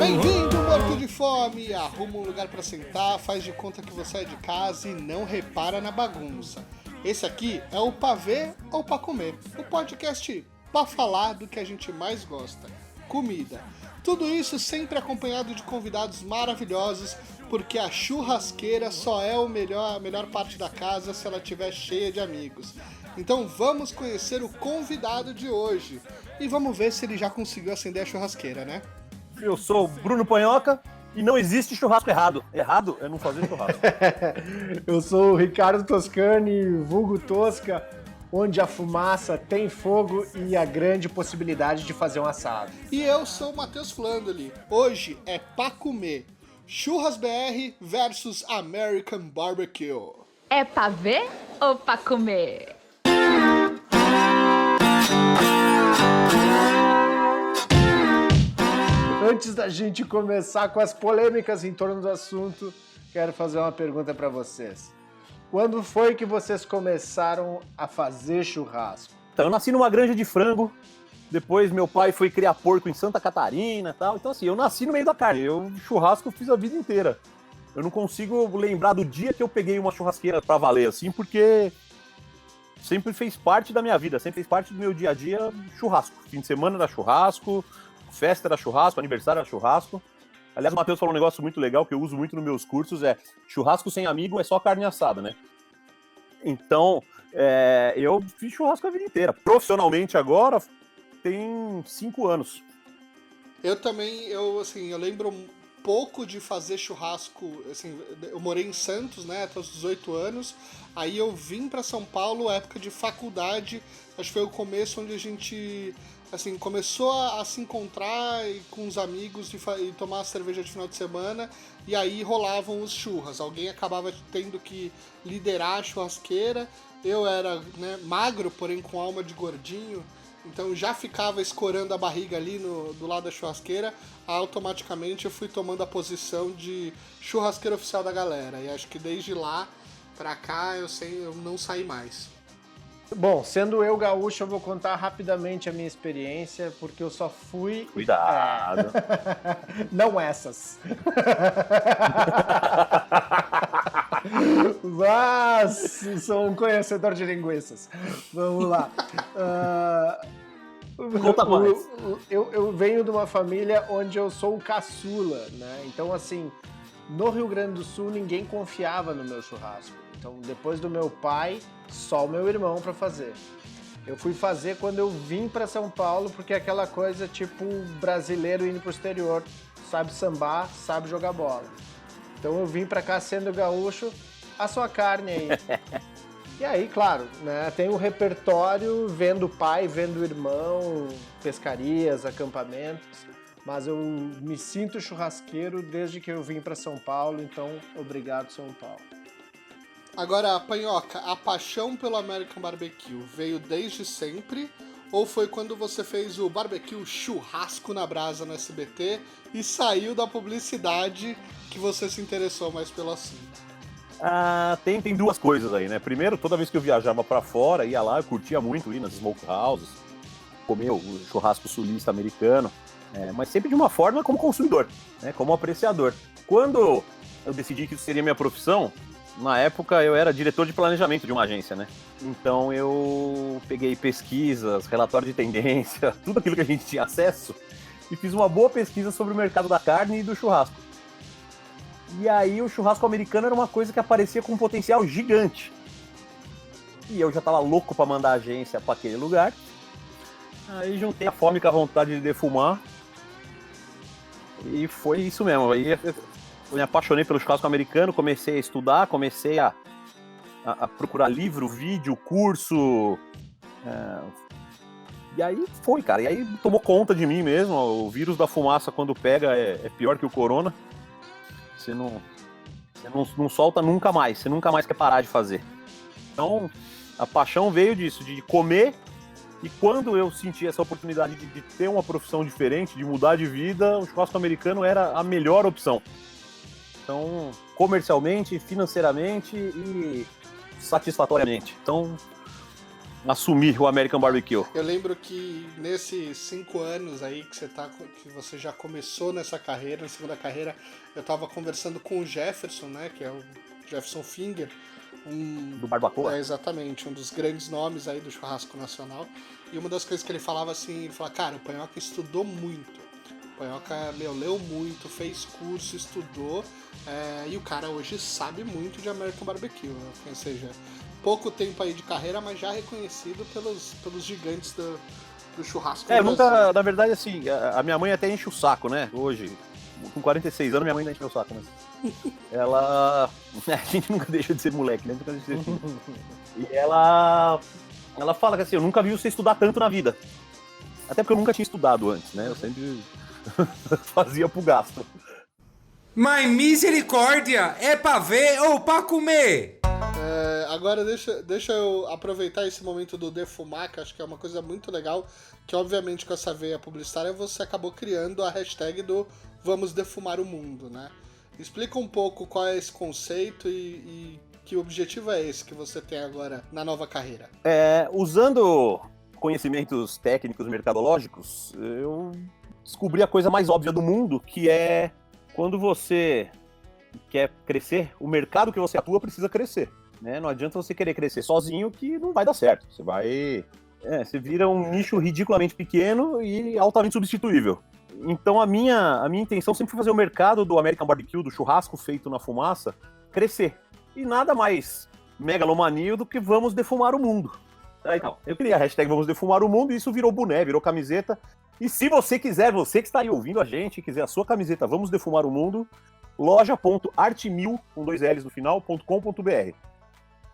Bem-vindo, morto de fome! Arruma um lugar pra sentar, faz de conta que você é de casa e não repara na bagunça. Esse aqui é o Pra Ver ou Pra Comer, o podcast pra falar do que a gente mais gosta, comida. Tudo isso sempre acompanhado de convidados maravilhosos, porque a churrasqueira só é a melhor parte da casa se ela estiver cheia de amigos. Então vamos conhecer o convidado de hoje e vamos ver se ele já conseguiu acender a churrasqueira, né? Eu sou o Bruno Panhoca e não existe churrasco errado. Errado é não fazer churrasco. Eu sou o Ricardo Toscani, vulgo Tosca, onde a fumaça tem fogo e a grande possibilidade de fazer um assado. E eu sou o Matheus Flandoli. Hoje é Pra Comer. Churras BR versus American Barbecue. É pra ver ou pra comer? Antes da gente começar com as polêmicas em torno do assunto, quero fazer uma pergunta para vocês. Quando foi que vocês começaram a fazer churrasco? Então, eu nasci numa granja de frango, depois meu pai foi criar porco em Santa Catarina e tal. Então, assim, eu nasci no meio da carne. Churrasco eu fiz a vida inteira. Eu não consigo lembrar do dia que eu peguei uma churrasqueira pra valer, assim, porque sempre fez parte da minha vida, sempre fez parte do meu dia a dia churrasco. Fim de semana era churrasco, festa era churrasco, aniversário era churrasco. Aliás, o Matheus falou um negócio muito legal que eu uso muito nos meus cursos, churrasco sem amigo é só carne assada, né? Então, eu fiz churrasco a vida inteira. Profissionalmente agora, tem 5 anos. Eu também, eu lembro pouco de fazer churrasco, assim, eu morei em Santos, né, até os 18 anos, aí eu vim para São Paulo, época de faculdade, acho que foi o começo onde a gente, assim, começou a se encontrar com os amigos e tomar cerveja de final de semana, e aí rolavam os churras, alguém acabava tendo que liderar a churrasqueira, eu era, né, magro, porém com alma de gordinho, então já ficava escorando a barriga ali do lado da churrasqueira, automaticamente eu fui tomando a posição de churrasqueiro oficial da galera. E acho que desde lá pra cá eu não saí mais. Bom, sendo eu gaúcho, eu vou contar rapidamente a minha experiência, porque eu só fui... Cuidado! Não essas. Mas sou um conhecedor de linguiças. Vamos lá. Conta mais. Eu venho de uma família onde eu sou o caçula, né? Então, assim, no Rio Grande do Sul, ninguém confiava no meu churrasco. Então, depois do meu pai, só o meu irmão para fazer. Eu fui fazer quando eu vim para São Paulo, porque é aquela coisa tipo brasileiro indo pro exterior, sabe sambar, sabe jogar bola. Então eu vim para cá sendo gaúcho, a sua carne aí. E aí, claro, né, tem o repertório, vendo o pai, vendo o irmão, pescarias, acampamentos, mas eu me sinto churrasqueiro desde que eu vim para São Paulo, então obrigado, São Paulo. Agora, Panhoca, a paixão pelo American Barbecue veio desde sempre ou foi quando você fez o barbecue churrasco na brasa no SBT e saiu da publicidade que você se interessou mais pelo assunto? Tem duas coisas aí, né? Primeiro, toda vez que eu viajava pra fora, ia lá, eu curtia muito ir nas smoke houses, comer o churrasco sulista americano, mas sempre de uma forma como consumidor, né? Como apreciador. Quando eu decidi que isso seria minha profissão, na época eu era diretor de planejamento de uma agência, né? Então eu peguei pesquisas, relatório de tendência, tudo aquilo que a gente tinha acesso e fiz uma boa pesquisa sobre o mercado da carne e do churrasco. E aí o churrasco americano era uma coisa que aparecia com um potencial gigante. E eu já tava louco pra mandar a agência pra aquele lugar. Aí juntei a fome com a vontade de defumar. E foi isso mesmo. Aí eu me apaixonei pelo churrasco americano, comecei a estudar, comecei a procurar livro, vídeo, curso. E aí foi, cara. E aí tomou conta de mim mesmo. O vírus da fumaça, quando pega, é pior que o corona. Você não solta nunca mais, você nunca mais quer parar de fazer. Então, a paixão veio disso, de comer, e quando eu senti essa oportunidade de ter uma profissão diferente, de mudar de vida, o churrasco americano era a melhor opção. Então, comercialmente, financeiramente e satisfatoriamente. Então, assumir o American Barbecue. Eu lembro que nesses 5 anos aí que você já começou nessa carreira, na segunda carreira, eu tava conversando com o Jefferson, né, que é o Jefferson Finger, Do Barbacoa? Exatamente, um dos grandes nomes aí do churrasco nacional. E uma das coisas que ele falava assim, ele falava, cara, o Panhoca estudou muito. O Panhoca, leu muito, fez curso, estudou, e o cara hoje sabe muito de American Barbecue, né? Ou seja, pouco tempo aí de carreira, mas já reconhecido pelos gigantes do churrasco. Eu nunca, na verdade, assim, a minha mãe até enche o saco, né? Hoje, com 46 anos, minha mãe ainda enche o saco, mas ela... A gente nunca deixa de ser moleque, né? Nunca deixa de ser filho. E ela fala que assim, eu nunca vi você estudar tanto na vida. Até porque eu nunca tinha estudado antes, né? Eu sempre fazia pro gasto. Mas misericórdia, é pra ver ou pra comer? Agora deixa eu aproveitar esse momento do defumar, que acho que é uma coisa muito legal, que obviamente com essa veia publicitária você acabou criando a hashtag do Vamos Defumar o Mundo, né? Explica um pouco qual é esse conceito e que objetivo é esse que você tem agora na nova carreira. Usando conhecimentos técnicos mercadológicos, eu descobri a coisa mais óbvia do mundo, que é quando você quer crescer, o mercado que você atua precisa crescer. Né? Não adianta você querer crescer sozinho que não vai dar certo. Você vira um nicho ridiculamente pequeno e altamente substituível. Então a minha intenção sempre foi fazer o mercado do American Barbecue, do churrasco feito na fumaça, crescer. E nada mais megalomaníaco do que vamos defumar o mundo. Então, eu criei a hashtag Vamos Defumar o Mundo e isso virou boné, virou camiseta. E se você quiser, você que está aí ouvindo a gente, quiser a sua camiseta Vamos Defumar o Mundo, loja.artmil, com 2 L's no final, .com.br.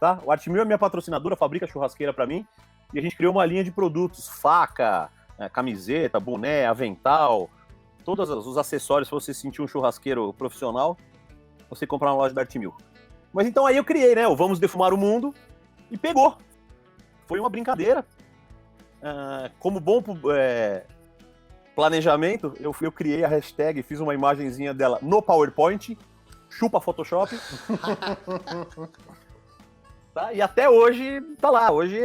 Tá? O Artmil é minha patrocinadora, fabrica churrasqueira para mim, e a gente criou uma linha de produtos, faca, camiseta, boné, avental, todos os acessórios para você sentir um churrasqueiro profissional, você comprar na loja da Artmil. Mas então aí eu criei, né, o Vamos Defumar o Mundo, e pegou. Foi uma brincadeira. Como bom planejamento, eu criei a hashtag, fiz uma imagenzinha dela no PowerPoint, chupa Photoshop. Tá? E até hoje tá lá. Hoje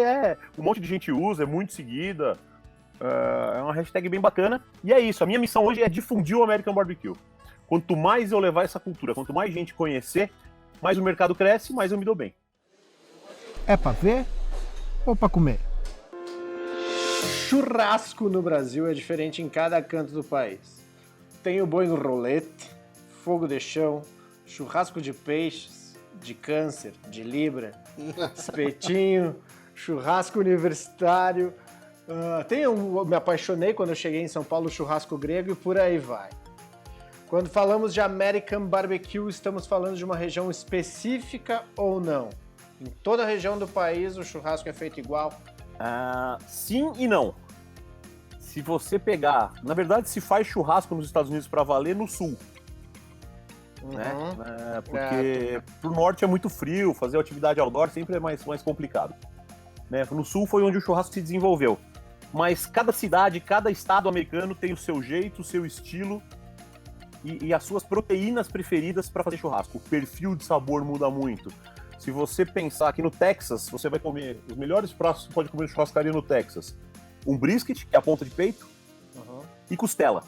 um monte de gente usa, é muito seguida. É uma hashtag bem bacana. E é isso, a minha missão hoje é difundir o American Barbecue. Quanto mais eu levar essa cultura, quanto mais gente conhecer, mais o mercado cresce, mais eu me dou bem. É pra ver ou pra comer? Churrasco no Brasil é diferente em cada canto do país. Tem o boi no rolete, fogo de chão, churrasco de peixes, de câncer, de libra, espetinho, churrasco universitário. Me apaixonei quando eu cheguei em São Paulo, churrasco grego e por aí vai. Quando falamos de American Barbecue, estamos falando de uma região específica ou não? Em toda a região do país o churrasco é feito igual? Sim e não. Se você pegar... Na verdade, se faz churrasco nos Estados Unidos para valer no sul. Né? Porque pro norte é muito frio, fazer atividade outdoor sempre é mais complicado. Né? No sul foi onde o churrasco se desenvolveu. Mas cada cidade, cada estado americano tem o seu jeito, o seu estilo e as suas proteínas preferidas para fazer churrasco. O perfil de sabor muda muito. Se você pensar aqui no Texas, você vai comer os melhores pratos que você pode comer no churrascaria no Texas. Um brisket, que é a ponta de peito, e costela.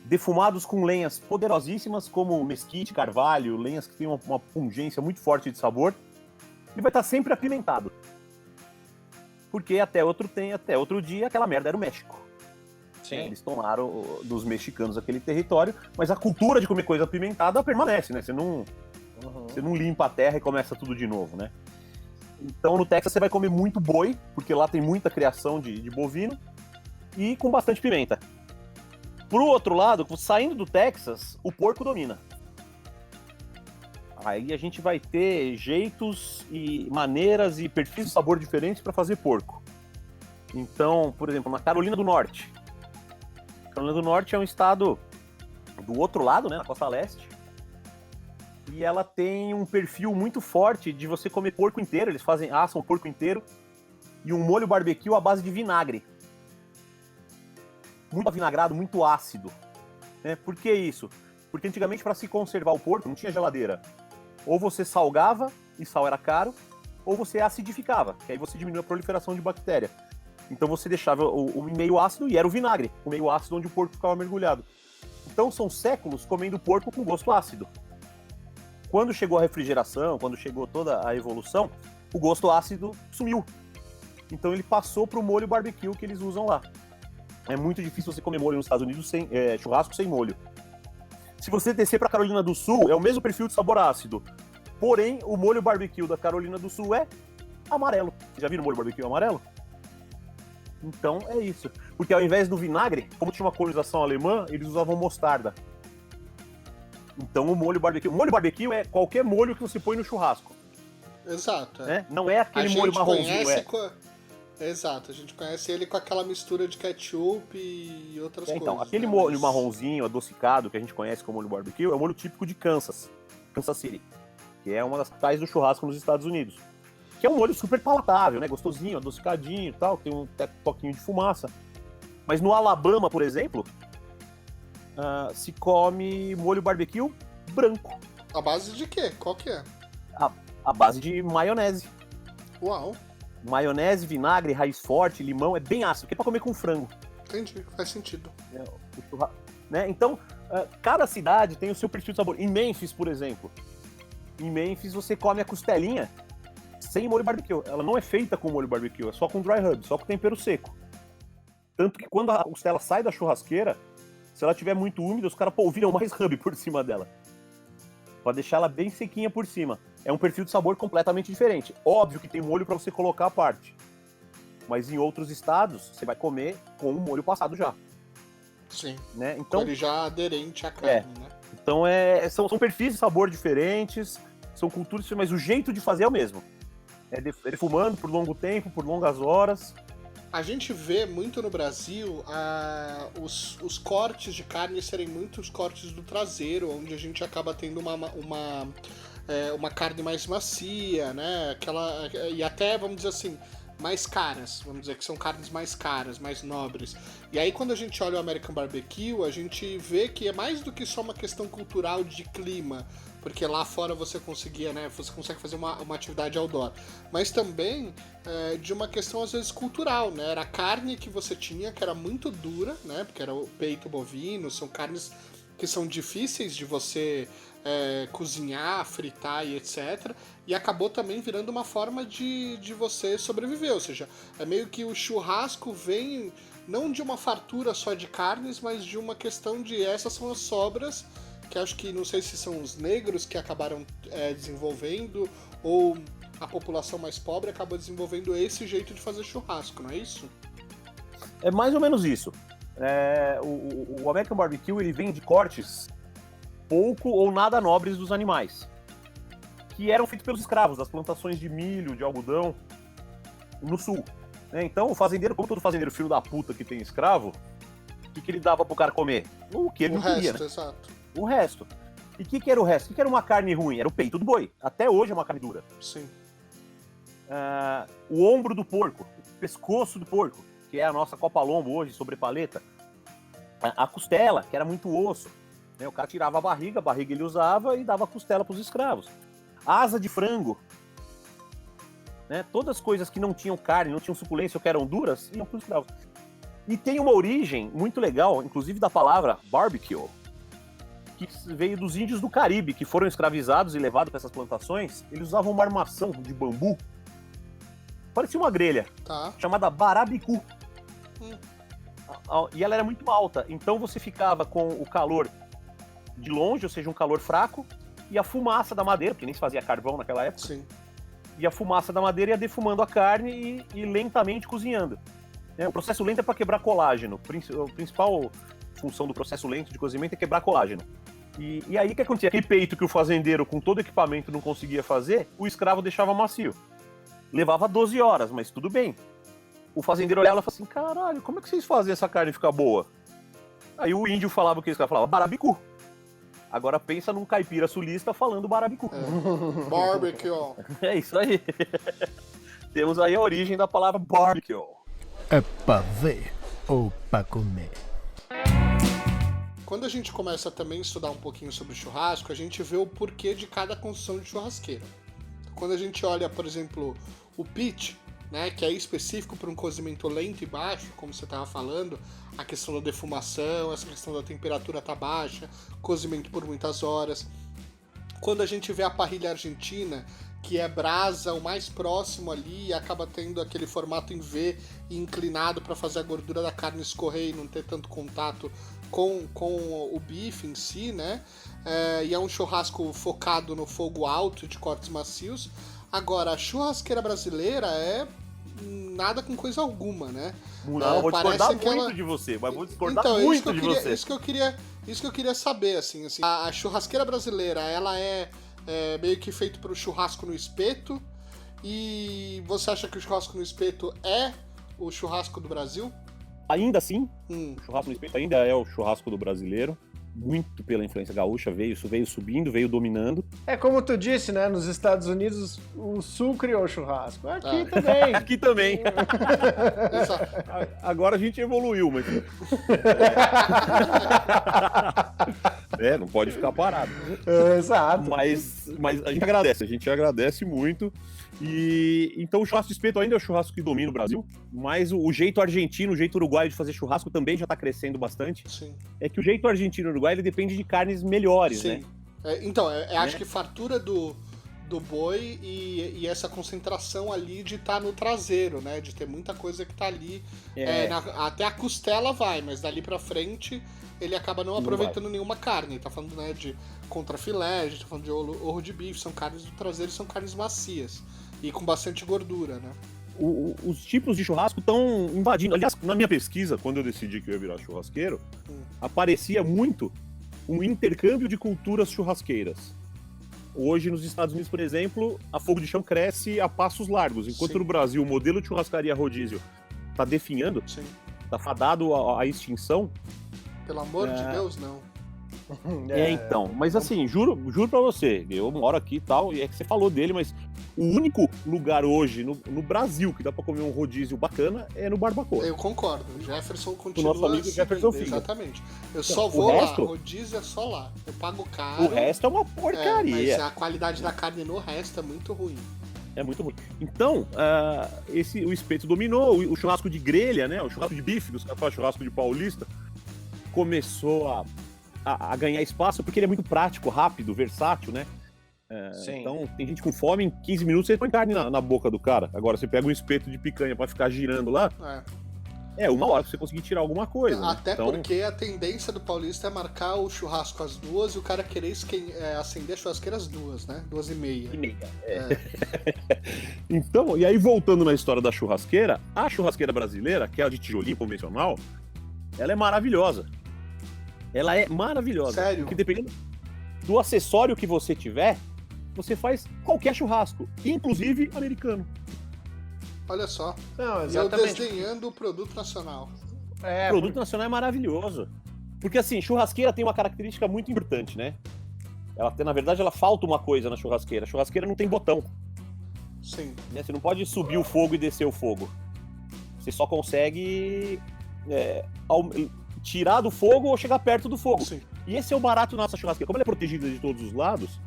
Defumados com lenhas poderosíssimas, como mesquite, carvalho, lenhas que têm uma pungência muito forte de sabor. E vai estar sempre apimentado. Porque até outro dia, aquela merda era o México. Sim. Eles tomaram dos mexicanos aquele território, mas a cultura de comer coisa apimentada permanece, né? Você não limpa a terra e começa tudo de novo, né? Então no Texas você vai comer muito boi, porque lá tem muita criação de bovino, e com bastante pimenta. Pro outro lado, saindo do Texas, o porco domina. Aí a gente vai ter jeitos e maneiras e perfis de sabor diferentes para fazer porco. Então, por exemplo, na Carolina do Norte. Carolina do Norte é um estado do outro lado, né, na costa leste. E ela tem um perfil muito forte de você comer porco inteiro. Eles assam o porco inteiro e um molho barbecue à base de vinagre. Muito avinagrado, muito ácido. Né? Por que isso? Porque antigamente, para se conservar o porco, não tinha geladeira. Ou você salgava, e sal era caro, ou você acidificava, que aí você diminui a proliferação de bactéria. Então você deixava o meio ácido e era o vinagre, o meio ácido onde o porco ficava mergulhado. Então são séculos comendo porco com gosto ácido. Quando chegou a refrigeração, quando chegou toda a evolução, o gosto ácido sumiu. Então ele passou para o molho barbecue que eles usam lá. É muito difícil você comer molho nos Estados Unidos sem churrasco sem molho. Se você descer para Carolina do Sul, é o mesmo perfil de sabor ácido. Porém, o molho barbecue da Carolina do Sul é amarelo. Vocês já viram o molho barbecue amarelo? Então é isso. Porque ao invés do vinagre, como tinha uma colonização alemã, eles usavam mostarda. Então o molho barbecue é qualquer molho que você põe no churrasco. Exato. Né? Não é aquele molho marronzinho. Exato, a gente conhece ele com aquela mistura de ketchup e outras coisas. Então, aquele molho marronzinho, adocicado, que a gente conhece como molho barbecue, é o molho típico de Kansas City, que é uma das capitais do churrasco nos Estados Unidos. Que é um molho super palatável, né? Gostosinho, adocicadinho e tal, tem um toquinho de fumaça. Mas no Alabama, por exemplo, se come molho barbecue branco. A base de quê? Qual que é? A base de maionese. Uau. Maionese, vinagre, raiz forte, limão, é bem ácido, que é pra comer com frango. Entendi, faz sentido. Né? Então, cada cidade tem o seu perfil de sabor. Em Memphis, por exemplo, você come a costelinha sem molho barbecue. Ela não é feita com molho barbecue, é só com dry rub, só com tempero seco. Tanto que quando a costela sai da churrasqueira, se ela estiver muito úmida, os caras polvilham mais rub por cima dela. Pra deixar ela bem sequinha por cima. É um perfil de sabor completamente diferente. Óbvio que tem molho pra você colocar à parte. Mas em outros estados, você vai comer com o molho passado já. Sim. Né? Então, ele já aderente à carne, né? Então são perfis de sabor diferentes, são culturas diferentes, mas o jeito de fazer é o mesmo. É defumando por longo tempo, por longas horas. A gente vê muito no Brasil os cortes de carne serem muitos cortes do traseiro, onde a gente acaba tendo uma carne mais macia, né? E até, vamos dizer assim, mais caras, vamos dizer que são carnes mais caras, mais nobres. E aí quando a gente olha o American Barbecue, a gente vê que é mais do que só uma questão cultural de clima, porque lá fora você conseguia, né, você consegue fazer uma atividade outdoor, mas também de uma questão às vezes cultural, né, era a carne que você tinha, que era muito dura, né, porque era o peito bovino, são carnes que são difíceis de você cozinhar, fritar e etc. E acabou também virando uma forma de você sobreviver, ou seja, é meio que o churrasco vem não de uma fartura só de carnes, mas de uma questão de essas são as sobras, que acho que não sei se são os negros que acabaram desenvolvendo, ou a população mais pobre acabou desenvolvendo esse jeito de fazer churrasco, não é isso? É mais ou menos isso. O American Barbecue ele vem de cortes pouco ou nada nobres dos animais, que eram feitos pelos escravos das plantações de milho, de algodão, no sul. Né? Então o fazendeiro, como todo fazendeiro filho da puta que tem escravo, o que ele dava pro cara comer? O que ele não queria, né? Exato. O resto. E o que era o resto? O que era uma carne ruim? Era o peito do boi. Até hoje é uma carne dura. Sim. O ombro do porco, o pescoço do porco, que é a nossa copa-lombo hoje, sobre paleta. A costela, que era muito osso. Né? O cara tirava a barriga ele usava e dava a costela para os escravos. Asa de frango. Né? Todas as coisas que não tinham carne, não tinham suculência ou que eram duras, iam para os escravos. E tem uma origem muito legal, inclusive da palavra barbecue, que veio dos índios do Caribe, que foram escravizados e levados para essas plantações. Eles usavam uma armação de bambu, parecia uma grelha, chamada barabicu. E ela era muito alta, então você ficava com o calor de longe, ou seja, um calor fraco, e a fumaça da madeira, porque nem se fazia carvão naquela época. Sim. E a fumaça da madeira ia defumando a carne e lentamente cozinhando. O processo lento é para quebrar colágeno. A principal função do processo lento de cozimento é quebrar colágeno. E aí o que acontecia? Aquele peito que o fazendeiro com todo equipamento não conseguia fazer, o escravo deixava macio. Levava 12 horas, mas tudo bem. O fazendeiro olhava e falava assim, caralho, como é que vocês fazem essa carne ficar boa? Aí o índio falava o que o escravo falava? Barabicu. Agora pensa num caipira sulista falando barabicu. Barbecue. É isso aí. Temos aí a origem da palavra barbecue. É pra ver ou pra comer? Quando a gente começa também a estudar um pouquinho sobre churrasco, a gente vê o porquê de cada construção de churrasqueira. Quando a gente olha, por exemplo, o pitch, né, que é específico para um cozimento lento e baixo, como você estava falando, a questão da defumação, essa questão da temperatura tá baixa, cozimento por muitas horas. Quando a gente vê a parrilha argentina, que é brasa o mais próximo ali e acaba tendo aquele formato em V e inclinado para fazer a gordura da carne escorrer e não ter tanto contato com o bife em si, né? E é um churrasco focado no fogo alto de cortes macios. Agora, a churrasqueira brasileira é nada com coisa alguma, né? Não, vou discordar muito ela... de você, mas vou discordar então, muito de você. Isso que eu queria saber, assim. A churrasqueira brasileira, ela é meio que feito para o churrasco no espeto, e você acha que o churrasco no espeto é o churrasco do Brasil? Ainda assim, o churrasco no espeto ainda é o churrasco do brasileiro, muito pela influência gaúcha, veio subindo, veio dominando. É como tu disse, né? Nos Estados Unidos, o Sul criou o churrasco. Aqui também. Aqui também. Agora a gente evoluiu, mas... não pode ficar parado. Exato. Mas a gente agradece muito. E então o churrasco de espeto ainda é o churrasco que domina o Brasil, mas o jeito argentino, o jeito uruguaio de fazer churrasco também já está crescendo bastante. Sim. É que o jeito argentino e uruguaio ele depende de carnes melhores, Sim. né? Então, acho que fartura do boi e essa concentração ali de estar no traseiro, né? De ter muita coisa que tá ali. Até a costela vai, mas dali pra frente ele acaba não aproveitando nenhuma carne. Tá falando, né, de contrafilé, a gente tá falando de orro de bife, são carnes do traseiro, são carnes macias e com bastante gordura, né? Os tipos de churrasco estão invadindo. Aliás, na minha pesquisa, quando eu decidi que eu ia virar churrasqueiro, aparecia muito um intercâmbio de culturas churrasqueiras. Hoje, nos Estados Unidos, por exemplo, a fogo de chão cresce a passos largos, enquanto no Brasil o modelo de churrascaria rodízio está definhando, está fadado à extinção. Pelo amor de Deus, não. Então, mas assim, juro pra você, eu moro aqui e tal, e é que você falou dele, mas o único lugar hoje no Brasil que dá pra comer um rodízio bacana é no Barbacoa. Eu concordo, o Jefferson continua. O nosso amigo Jefferson Filho. Exatamente. Eu só vou lá, rodízio é só lá. Eu pago caro. O resto é uma porcaria. Mas a qualidade da carne no resto é muito ruim. É muito ruim. Então, o espeto dominou, o churrasco de grelha, né? O churrasco de bife, os caras churrasco de paulista, começou a ganhar espaço porque ele é muito prático, rápido, versátil, né? Então, tem gente com fome, em 15 minutos você põe carne na boca do cara. Agora, você pega um espeto de picanha pra ficar girando lá, uma hora pra você conseguir tirar alguma coisa. Até porque a tendência do paulista é marcar o churrasco às 2 e o cara querer acender a churrasqueira às 2, né? 2h30. Então, e aí voltando na história da churrasqueira, a churrasqueira brasileira, que é a de tijolinho convencional, ela é maravilhosa. Ela é maravilhosa. Sério? Porque dependendo do acessório que você tiver, você faz qualquer churrasco, inclusive americano. Olha só. Não, exatamente. Eu desenhando o produto nacional. O produto nacional é maravilhoso. Porque assim, churrasqueira tem uma característica muito importante, né? Na verdade, ela falta uma coisa na churrasqueira. A churrasqueira não tem botão. Sim. Né? Você não pode subir o fogo e descer o fogo. Você só consegue tirar do fogo ou chegar perto do fogo. Sim. E esse é o barato da nossa churrasqueira. Como ela é protegida de todos os lados,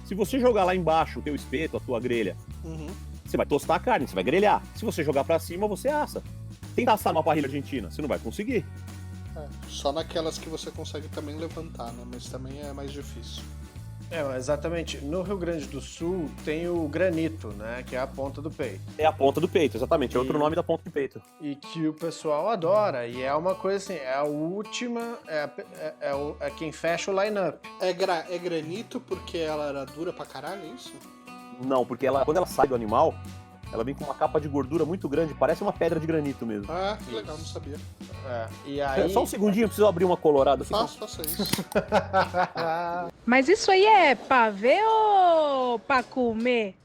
se você jogar lá embaixo o teu espeto, a tua grelha, você vai tostar a carne, você vai grelhar. Se você jogar pra cima, você assa. Tenta assar numa parrilha argentina, você não vai conseguir. Só naquelas que você consegue também levantar, né? Mas também é mais difícil. Exatamente. No Rio Grande do Sul tem o granito, né? Que é a ponta do peito. É a ponta do peito, exatamente. É outro nome da ponta do peito. E que o pessoal adora. E é uma coisa assim, é a última, é quem fecha o line-up. É granito porque ela era dura pra caralho, é isso? Não, porque quando ela sai do animal, ela vem com uma capa de gordura muito grande, parece uma pedra de granito mesmo. Ah, que legal, não sabia. E aí... Só um segundinho, eu preciso abrir uma colorada. Faça isso. Mas isso aí é pra ver ou pra comer?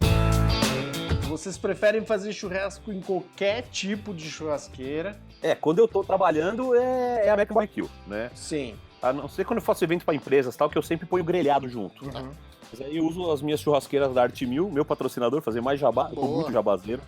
Vocês preferem fazer churrasco em qualquer tipo de churrasqueira? Quando eu tô trabalhando, é American Barbecue, né? Sim. A não ser quando eu faço evento pra empresas e tal, que eu sempre ponho grelhado junto. Mas aí eu uso as minhas churrasqueiras da Arte Mil, meu patrocinador, fazer mais jabá, eu tô muito jabazeiro.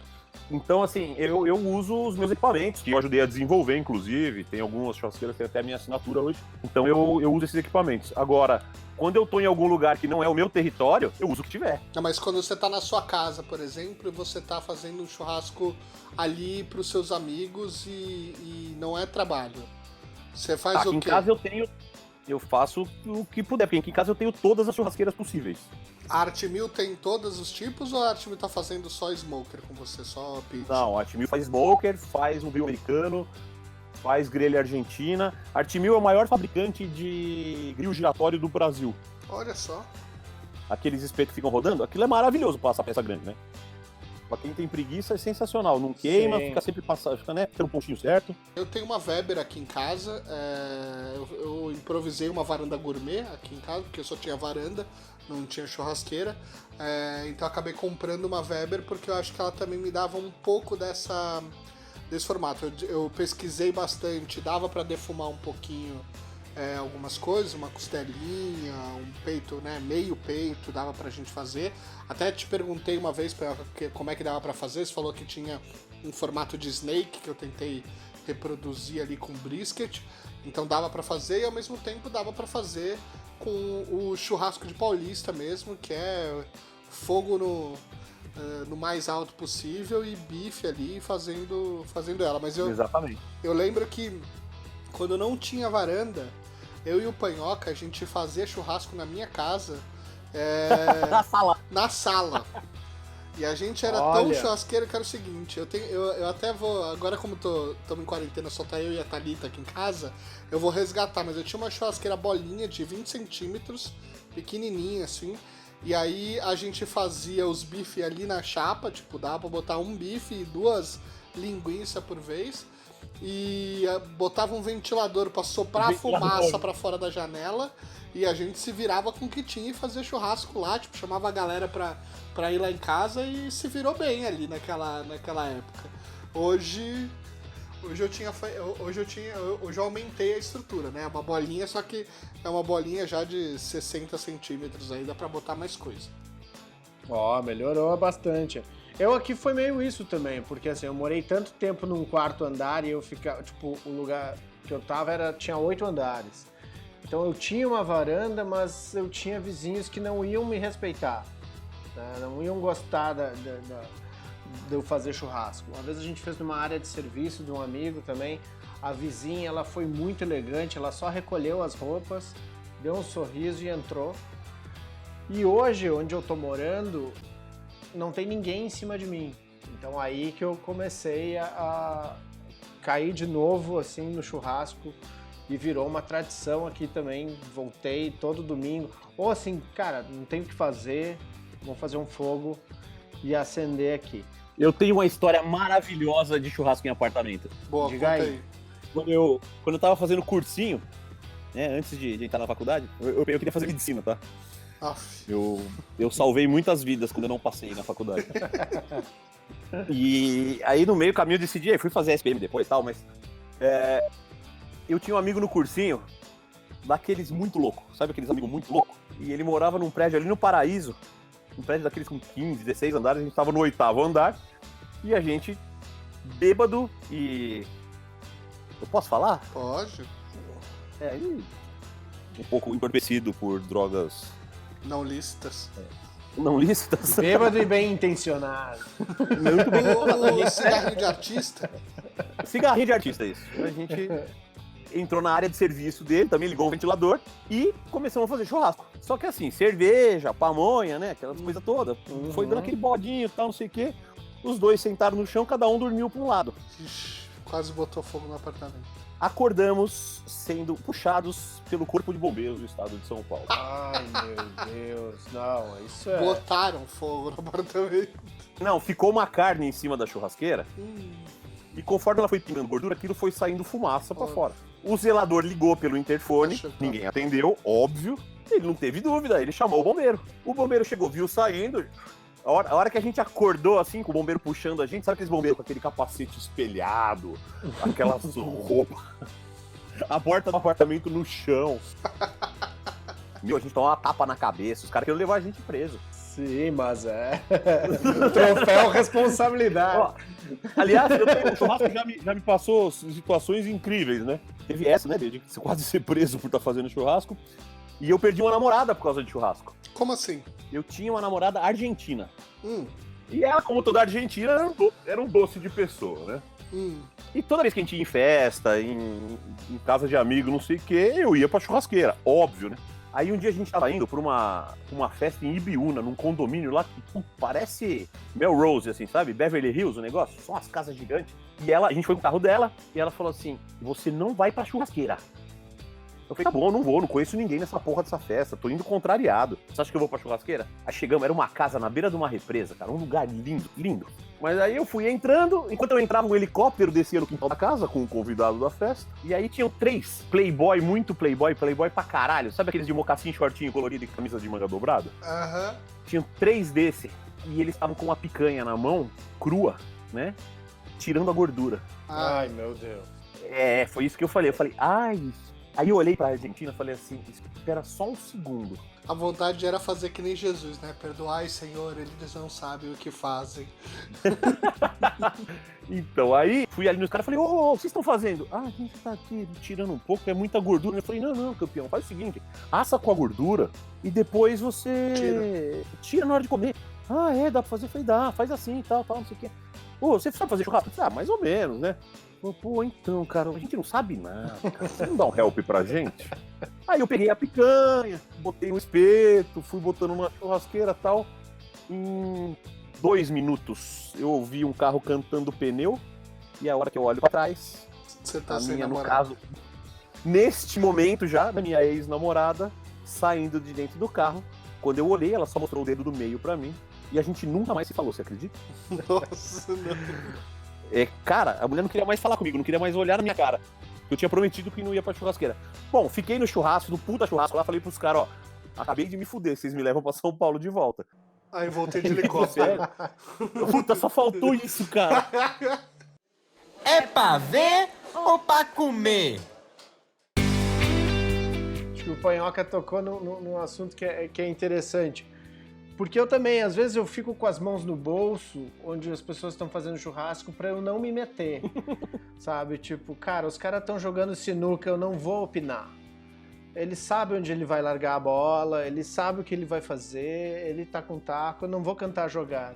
Então, assim, eu uso os meus equipamentos, que eu ajudei a desenvolver, inclusive. Tem algumas churrasqueiras que tem até a minha assinatura hoje. Então, eu uso esses equipamentos. Agora, quando eu tô em algum lugar que não é o meu território, eu uso o que tiver. Não, mas quando você tá na sua casa, por exemplo, e você tá fazendo um churrasco ali pros seus amigos e não é trabalho. Você faz Aqui o em quê? casa eu faço o que puder, porque aqui em casa eu tenho todas as churrasqueiras possíveis. A Artmil tem todos os tipos ou a Artmil tá fazendo só smoker com você, só pit? Não, a Artmil faz smoker, faz um grill americano, faz grelha argentina. A Artmil é o maior fabricante de grill giratório do Brasil. Olha só. Aqueles espetos que ficam rodando, aquilo é maravilhoso pra passar peça grande, né? Pra quem tem preguiça é sensacional, não queima, Sim. fica sempre passando, fica, né, pelo pontinho certo. Eu tenho uma Weber aqui em casa, eu improvisei uma varanda gourmet aqui em casa, porque eu só tinha varanda, não tinha churrasqueira, então eu acabei comprando uma Weber porque eu acho que ela também me dava um pouco desse formato. Eu pesquisei bastante, dava pra defumar um pouquinho algumas coisas, uma costelinha, um peito, né, meio peito, dava pra gente fazer. Até te perguntei uma vez como é que dava pra fazer, você falou que tinha um formato de snake que eu tentei reproduzir ali com brisket, então dava pra fazer e ao mesmo tempo dava pra fazer com o churrasco de paulista mesmo, que é fogo no mais alto possível e bife ali fazendo ela. Mas Exatamente. eu lembro que quando não tinha varanda, eu e o Panhoca, a gente fazia churrasco na minha casa, na sala. E a gente era tão Olha. churrasqueiro que era o seguinte, eu até vou, agora como estamos em quarentena, só tá eu e a Thalita aqui em casa, eu vou resgatar, mas eu tinha uma churrasqueira bolinha de 20 centímetros, pequenininha assim, e aí a gente fazia os bifes ali na chapa, tipo, dava pra botar um bife e 2 linguiças por vez, e botava um ventilador pra soprar a fumaça pra fora da janela, e a gente se virava com o que tinha e fazia churrasco lá, tipo, chamava a galera pra ir lá em casa e se virou bem ali naquela época. Hoje eu já aumentei a estrutura, né? Uma bolinha, só que é uma bolinha já de 60 centímetros aí, dá pra botar mais coisa. Ó, melhorou bastante. Eu aqui foi meio isso também, porque assim, eu morei tanto tempo num quarto andar e eu ficava, tipo, o lugar que eu tava tinha 8 andares. Então eu tinha uma varanda, mas eu tinha vizinhos que não iam me respeitar, né? Não iam gostar de eu fazer churrasco. Uma vez a gente fez numa área de serviço de um amigo também, a vizinha, ela foi muito elegante, ela só recolheu as roupas, deu um sorriso e entrou. E hoje, onde eu tô morando, não tem ninguém em cima de mim. Então aí que eu comecei a cair de novo assim no churrasco e virou uma tradição aqui também. Voltei todo domingo. Ou assim, cara, não tem o que fazer, vou fazer um fogo e acender aqui. Eu tenho uma história maravilhosa de churrasco em apartamento. Boa, Diga conta aí. aí. Quando eu tava fazendo cursinho, né, antes de entrar na faculdade, eu queria fazer medicina, tá? Aff. Eu salvei muitas vidas quando eu não passei na faculdade. E aí no meio do caminho eu decidi, fui fazer SPM depois e tal, mas eu tinha um amigo no cursinho, daqueles muito louco, sabe aqueles amigos muito loucos? E ele morava num prédio ali no Paraíso, um prédio daqueles com 15, 16 andares, a gente tava no 8º andar, e a gente, bêbado e... Eu posso falar? Pode. Um pouco entorpecido por drogas Não listas. não lícitas. Bêbado e bem intencionado. Muito bem. O cigarrinho de artista. Cigarrinho de artista, isso. A gente entrou na área de serviço dele, também ligou um ventilador e começamos a fazer churrasco. Só que assim, cerveja, pamonha, né? Aquelas coisas todas. Foi dando aquele bodinho e tal, não sei o quê. Os dois sentaram no chão, cada um dormiu para um lado. Ixi, quase botou fogo no apartamento. Acordamos sendo puxados pelo Corpo de Bombeiros do estado de São Paulo. Ai, meu Deus. Não, isso é... Botaram fogo no apartamento. Não, ficou uma carne em cima da churrasqueira e conforme ela foi pingando gordura, aquilo foi saindo fumaça pra fora. O zelador ligou pelo interfone, Poxa, tá. ninguém atendeu, óbvio. Ele não teve dúvida, ele chamou o bombeiro. O bombeiro chegou, viu saindo. A hora que a gente acordou, assim, com o bombeiro puxando a gente, sabe aqueles bombeiros com aquele capacete espelhado, aquelas roupas, a porta do apartamento no chão. Meu, a gente tomou uma tapa na cabeça, os caras queriam levar a gente preso. Sim, mas é. Troféu responsabilidade. Ó, aliás, o churrasco já me passou situações incríveis, né? Teve essa, né, de quase ser preso por estar fazendo churrasco. E eu perdi uma namorada por causa de churrasco. Como assim? Eu tinha uma namorada argentina. Hum, E ela, como toda argentina, era um doce de pessoa, né? E toda vez que a gente ia em festa, em casa de amigo, não sei o quê, eu ia pra churrasqueira, óbvio, né? Aí um dia a gente tava indo pra uma festa em Ibiúna, num condomínio lá que parece Melrose, assim, sabe? Beverly Hills, o negócio, só umas casas gigantes. E a gente foi com o carro dela e ela falou assim, você não vai pra churrasqueira. Eu falei, tá bom, não conheço ninguém nessa porra dessa festa, tô indo contrariado. Você acha que eu vou pra churrasqueira? Aí chegamos, era uma casa na beira de uma represa, cara, um lugar lindo, lindo. Mas aí eu fui entrando, enquanto eu entrava, um helicóptero descia no quintal da casa com o convidado da festa. E aí tinham 3 playboy, muito playboy pra caralho. Sabe aqueles de mocassim, shortinho colorido e camisa de manga dobrada? aham. Tinham 3 desse. E eles estavam com uma picanha na mão, crua, né? Tirando a gordura. Ai, meu Deus. É, foi isso que eu falei. Eu falei, ai... Aí eu olhei pra Argentina e falei assim, espera só um segundo. A vontade era fazer que nem Jesus, né? Perdoai, Senhor, eles não sabem o que fazem. Então, aí fui ali nos caras e falei, ô, vocês estão fazendo? Ah, a gente tá aqui tirando um pouco, é muita gordura. Eu falei, não, campeão, faz o seguinte, assa com a gordura e depois você tira na hora de comer. Ah, dá pra fazer? Eu falei, dá, faz assim e tal, não sei o quê. Ô, você sabe fazer churrasco? Ah, mais ou menos, né? Pô, então, cara, a gente não sabe nada, cara. Você não dá um help pra gente? Aí eu peguei a picanha, botei no espeto, fui botando uma churrasqueira e tal. Em 2 minutos eu ouvi um carro cantando pneu e a hora que eu olho pra trás, Você tá a sem minha, no namorado. caso, neste momento já, da minha ex-namorada, saindo de dentro do carro. Quando eu olhei, ela só mostrou o dedo do meio pra mim e a gente nunca mais se falou, você acredita? Nossa, não. Cara, a mulher não queria mais falar comigo, não queria mais olhar na minha cara. Eu tinha prometido que não ia pra churrasqueira. Bom, fiquei no churrasco, no puta churrasco lá, falei pros caras, ó, acabei de me fuder, vocês me levam pra São Paulo de volta. Aí voltei de helicóptero. Puta, só faltou isso, cara. É pra ver ou pra comer? Acho que o Panhoca tocou num assunto que é interessante. Porque eu também, às vezes eu fico com as mãos no bolso, onde as pessoas estão fazendo churrasco, pra eu não me meter, sabe? Tipo, cara, os caras estão jogando sinuca, eu não vou opinar. Ele sabe onde ele vai largar a bola, ele sabe o que ele vai fazer, ele tá com taco, eu não vou cantar jogada.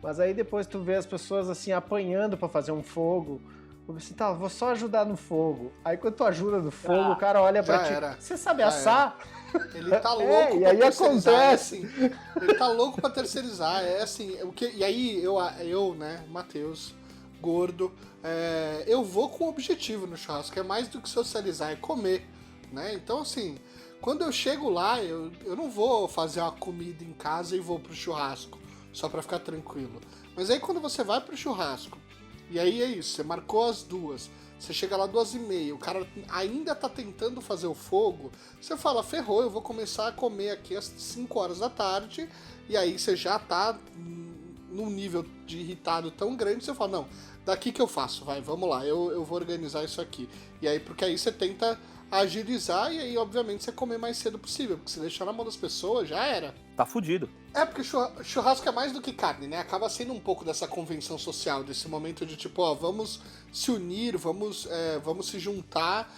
Mas aí depois tu vê as pessoas assim apanhando pra fazer um fogo, eu pensei, tá, vou só ajudar no fogo. Aí quando tu ajuda no fogo, o cara olha pra ti, você sabe assar? Ele tá louco e pra aí terceirizar, acontece. assim. Ele tá louco pra terceirizar, é assim. E aí, eu, né, Matheus, gordo, eu vou com um objetivo no churrasco, é mais do que socializar, é comer, né? Então, assim, quando eu chego lá, eu não vou fazer uma comida em casa e vou pro churrasco, só pra ficar tranquilo. Mas aí quando você vai pro churrasco, e aí é isso, você marcou as 2, você chega lá 2h30, o cara ainda tá tentando fazer o fogo, você fala, ferrou, eu vou começar a comer aqui às 5 horas da tarde, e aí você já tá num nível de irritado tão grande, você fala, não, daqui que eu faço, vamos lá, eu vou organizar isso aqui. E aí, porque aí você tenta agilizar e aí, obviamente, você comer mais cedo possível, porque se deixar na mão das pessoas, já era. Tá fudido. É, porque churrasco é mais do que carne, né? Acaba sendo um pouco dessa convenção social, desse momento de tipo, ó, vamos se unir, vamos se juntar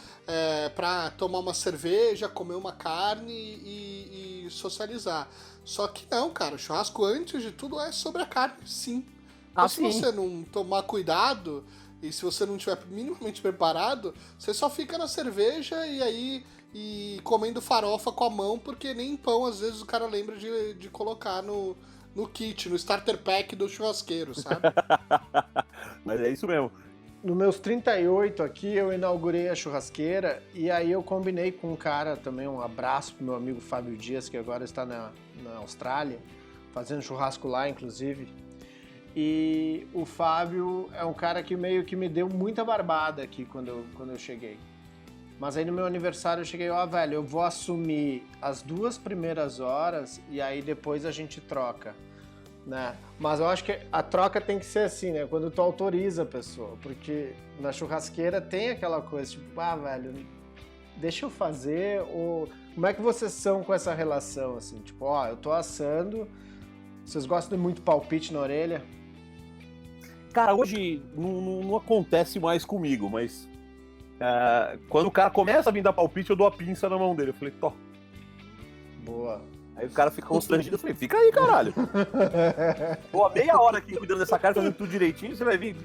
pra tomar uma cerveja, comer uma carne e socializar. Só que não, cara, churrasco antes de tudo é sobre a carne, sim. Mas se você não tomar cuidado e se você não estiver minimamente preparado, você só fica na cerveja e aí comendo farofa com a mão, porque nem pão às vezes o cara lembra de colocar no kit, no starter pack do churrasqueiro, sabe? Mas é isso mesmo. Nos meus 38 aqui, eu inaugurei a churrasqueira e aí eu combinei com um cara também, um abraço pro meu amigo Fábio Dias, que agora está na Austrália, fazendo churrasco lá, inclusive. E o Fábio é um cara que meio que me deu muita barbada aqui quando eu cheguei. Mas aí no meu aniversário eu cheguei, velho, eu vou assumir as 2 primeiras horas e aí depois a gente troca, né? Mas eu acho que a troca tem que ser assim, né? Quando tu autoriza a pessoa, porque na churrasqueira tem aquela coisa, tipo, velho, deixa eu fazer, ou como é que vocês são com essa relação, assim? Tipo, eu tô assando, Vocês gostam de muito palpite na orelha? Cara, hoje não acontece mais comigo, mas quando o cara começa a me dar palpite, eu dou a pinça na mão dele. Eu falei, tó. Boa. Aí o cara fica constrangido. Eu falei, fica aí, caralho. Tô há meia hora aqui cuidando dessa carne, fazendo tudo direitinho, você vai vir.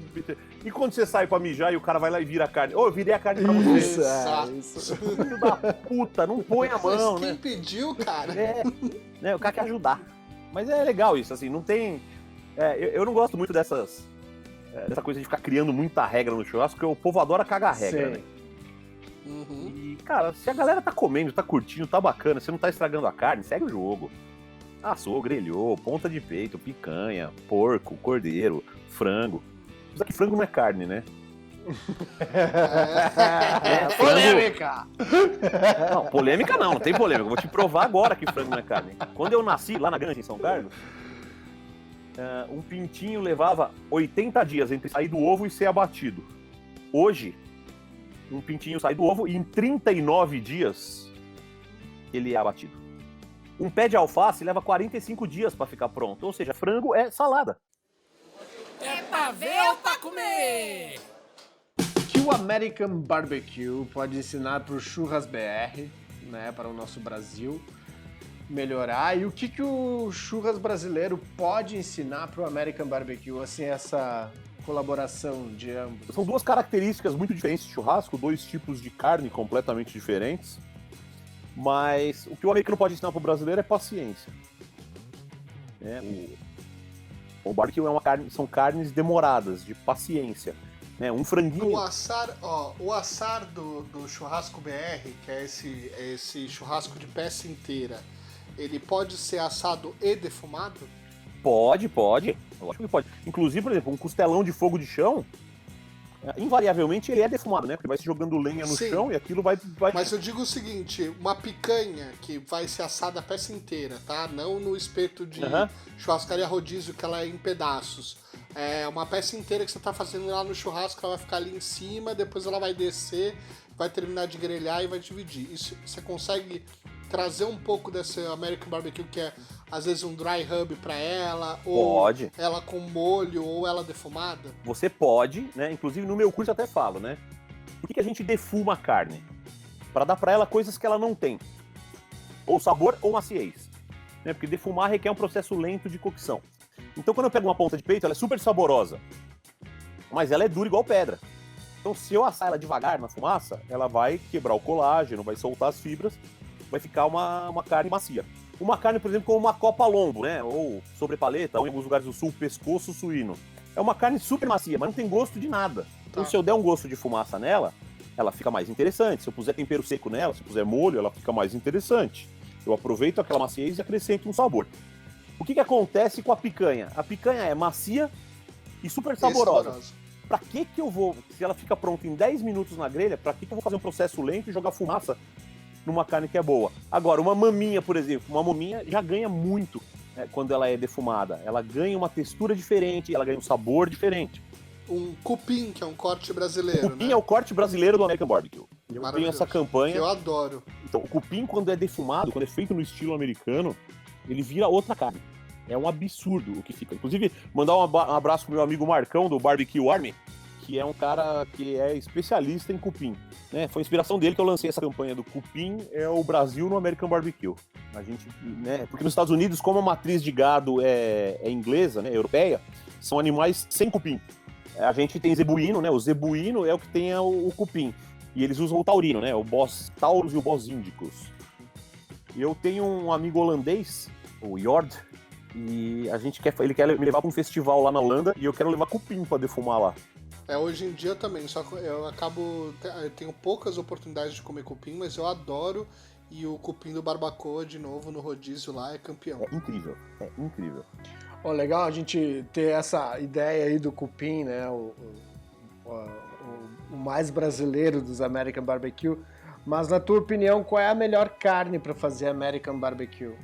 E quando você sai pra mijar e o cara vai lá e vira a carne? Ô, eu virei a carne pra você. Isso. Filho da puta, não põe a mão, Mas quem né? pediu, cara? Né? O cara quer ajudar. Mas é legal isso, assim, não tem. Eu não gosto muito dessa coisa de ficar criando muita regra no churrasco, porque o povo adora cagar regra, Sim. né? Uhum. E, cara, se a galera tá comendo, tá curtindo, tá bacana, você não tá estragando a carne, segue o jogo. Assou, grelhou, ponta de peito, picanha, porco, cordeiro, frango. Apesar que frango não é carne, né? Polêmica! Não, polêmica não tem polêmica. Eu vou te provar agora que frango não é carne. Quando eu nasci lá na Granja, em São Carlos, um pintinho levava 80 dias entre sair do ovo e ser abatido. Hoje, um pintinho sai do ovo e em 39 dias ele é abatido. Um pé de alface leva 45 dias para ficar pronto. Ou seja, frango é salada. É pra ver ou pra comer? Que o American Barbecue pode ensinar para o Churras BR, né, para o nosso Brasil melhorar, e o que o Churras brasileiro pode ensinar para o American Barbecue, assim, essa colaboração de ambos? São duas características muito diferentes de churrasco, dois tipos de carne completamente diferentes, mas o que o americano pode ensinar para o brasileiro é paciência. O barbecue são carnes demoradas, de paciência. Um franguinho. O assar do churrasco BR, que é esse churrasco de peça inteira, ele pode ser assado e defumado? Pode. Lógico que pode. Inclusive, por exemplo, um costelão de fogo de chão, invariavelmente ele é defumado, né? Porque vai se jogando lenha no Sim. chão e aquilo vai... Mas eu digo o seguinte, uma picanha que vai ser assada a peça inteira, tá? Não no espeto de churrascaria rodízio, que ela é em pedaços. É uma peça inteira que você tá fazendo lá no churrasco, ela vai ficar ali em cima, depois ela vai descer, vai terminar de grelhar e vai dividir. Isso você consegue trazer um pouco desse American Barbecue, que é às vezes um dry rub pra ela, ou Pode. ela com molho, ou ela defumada? Você pode, né? Inclusive no meu curso eu até falo, né? Por que a gente defuma a carne? Para dar para ela coisas que ela não tem. Ou sabor ou maciez. Né? Porque defumar requer um processo lento de cocção. Então quando eu pego uma ponta de peito, ela é super saborosa. Mas ela é dura igual pedra. Então se eu assar ela devagar na fumaça, ela vai quebrar o colágeno, vai soltar as fibras, vai ficar uma carne macia. Uma carne, por exemplo, como uma copa lombo, né? Ou sobrepaleta, ou em alguns lugares do sul, pescoço suíno. É uma carne super macia, mas não tem gosto de nada. Então se eu der um gosto de fumaça nela, ela fica mais interessante. Se eu puser tempero seco nela, se eu puser molho, ela fica mais interessante. Eu aproveito aquela maciez e acrescento um sabor. O que acontece com a picanha? A picanha é macia e super saborosa. Pra que eu vou, se ela fica pronta em 10 minutos na grelha, pra que eu vou fazer um processo lento e jogar fumaça numa carne que é boa? Agora, uma maminha, por exemplo, uma maminha já ganha muito quando ela é defumada. Ela ganha uma textura diferente, ela ganha um sabor diferente. Um cupim, que é um corte brasileiro, O cupim, né? é o corte brasileiro do American Barbecue. Eu tenho essa campanha. Que eu adoro. Então, o cupim, quando é defumado, quando é feito no estilo americano, ele vira outra carne. É um absurdo o que fica. Inclusive, mandar um abraço pro meu amigo Marcão, do Barbecue Army, que é um cara que é especialista em cupim. Foi a inspiração dele que eu lancei essa campanha do cupim, é o Brasil no American Barbecue. A gente, porque nos Estados Unidos, como a matriz de gado é inglesa, europeia, são animais sem cupim. A gente tem zebuíno, O zebuíno é o que tem o cupim. E eles usam o taurino, O Bos Taurus e o Bos Índicos. E eu tenho um amigo holandês, o Jord, e ele quer me levar para um festival lá na Holanda e eu quero levar cupim para defumar lá. Hoje em dia também, só que eu tenho poucas oportunidades de comer cupim, mas eu adoro, e o cupim do Barbacoa, de novo, no rodízio lá, é campeão. É incrível. Legal a gente ter essa ideia aí do cupim, né, o mais brasileiro dos American Barbecue, mas na tua opinião, qual é a melhor carne para fazer American Barbecue?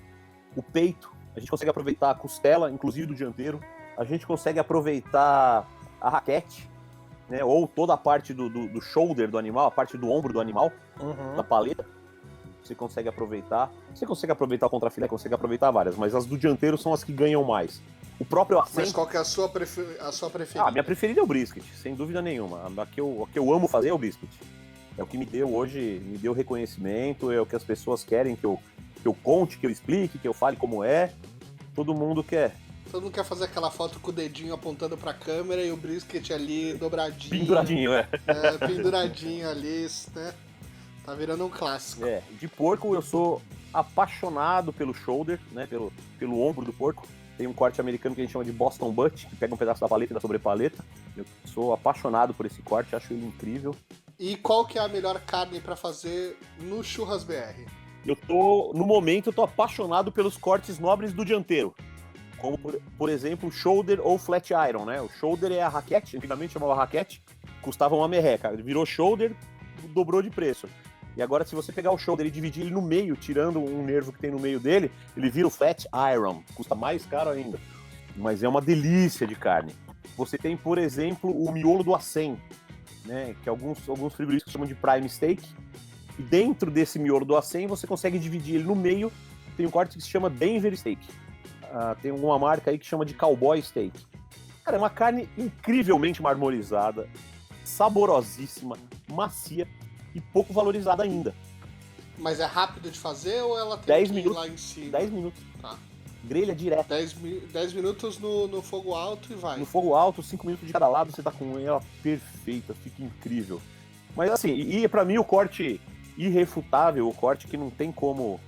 O peito, a gente consegue aproveitar a costela, inclusive do dianteiro, a gente consegue aproveitar a raquete, ou toda a parte do shoulder do animal, a parte do ombro do animal, da paleta. você consegue aproveitar. Você consegue aproveitar o contrafilé, consegue aproveitar várias, mas as do dianteiro são as que ganham mais. O próprio Mas acento... qual que é a sua preferida? Ah, minha preferida é o brisket, sem dúvida nenhuma. A que eu amo fazer é o brisket. É o que me deu hoje, me deu reconhecimento, é o que as pessoas querem que eu conte, que eu explique, que eu fale como é. Todo mundo quer. Todo mundo quer fazer aquela foto com o dedinho apontando pra câmera e o brisket ali dobradinho. Penduradinho, Penduradinho ali, né? Tá virando um clássico. De porco eu sou apaixonado pelo shoulder, né? Pelo ombro do porco. Tem um corte americano que a gente chama de Boston Butt, que pega um pedaço da paleta e da sobrepaleta. Eu sou apaixonado por esse corte, acho ele incrível. E qual que é a melhor carne pra fazer no Churras BR? No momento, eu tô apaixonado pelos cortes nobres do dianteiro. Como, por exemplo, shoulder ou flat iron, né? O shoulder é a raquete, antigamente chamava raquete, custava uma merreca. Virou shoulder, dobrou de preço. E agora, se você pegar o shoulder e dividir ele no meio, tirando um nervo que tem no meio dele, ele vira o flat iron. Custa mais caro ainda. Mas é uma delícia de carne. Você tem, por exemplo, o miolo do acém, né? Que alguns frigoríficos chamam de prime steak. E dentro desse miolo do acém, você consegue dividir ele no meio. Tem um corte que se chama Denver steak. Tem uma marca aí que chama de cowboy steak. Cara, é uma carne incrivelmente marmorizada, saborosíssima, macia e pouco valorizada ainda. Mas é rápido de fazer ou ela tem 10 que minutos, ir lá em cima? 10 minutos. Tá. Grelha direto. 10 minutos no fogo alto e vai. No fogo alto, 5 minutos de cada lado, você tá com ela perfeita, fica incrível. Mas assim, e pra mim o corte irrefutável, o corte que não tem como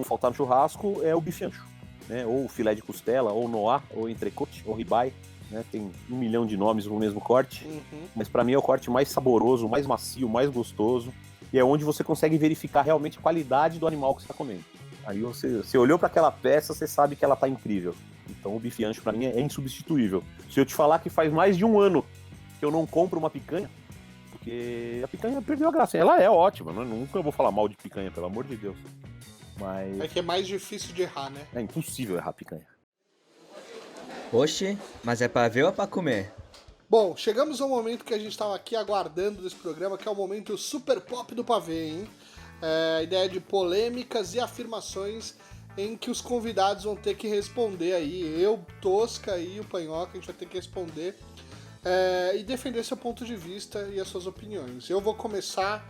faltar no churrasco é o bife ancho, né? Ou filé de costela, ou noir, ou entrecote, ou ribeye, né? Tem 1 milhão de nomes no mesmo corte, mas pra mim é o corte mais saboroso, mais macio, mais gostoso, e é onde você consegue verificar realmente a qualidade do animal que você tá comendo. Aí você olhou para aquela peça, você sabe que ela tá incrível. Então o bife ancho para mim é insubstituível. Se eu te falar que faz mais de 1 ano que eu não compro uma picanha, porque a picanha perdeu a graça. Ela é ótima, né? Nunca vou falar mal de picanha, pelo amor de Deus. Mas é que é mais difícil de errar, né? é impossível errar picanha. Oxe, mas é pra ver ou é pra comer? Bom, chegamos ao momento que a gente tava aqui aguardando desse programa, que é o momento super pop do pavê, hein? A ideia de polêmicas e afirmações em que os convidados vão ter que responder aí. Eu, Tosca e o Panhoca, a gente vai ter que responder e defender seu ponto de vista e as suas opiniões. Eu vou começar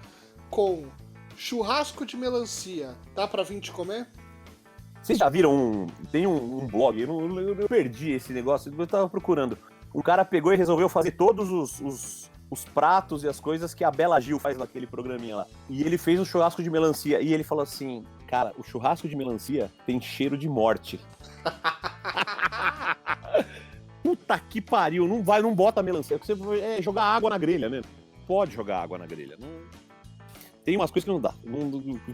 com churrasco de melancia. Dá pra vir te comer? Vocês já viram tem um blog, eu perdi esse negócio, eu tava procurando. Um cara pegou e resolveu fazer todos os pratos e as coisas que a Bela Gil faz naquele programinha lá. E ele fez um churrasco de melancia. E ele falou assim, cara, o churrasco de melancia tem cheiro de morte. Puta que pariu, não bota melancia. Porque você jogar água na grelha, né? Pode jogar água na grelha. Não... Tem umas coisas que não dá.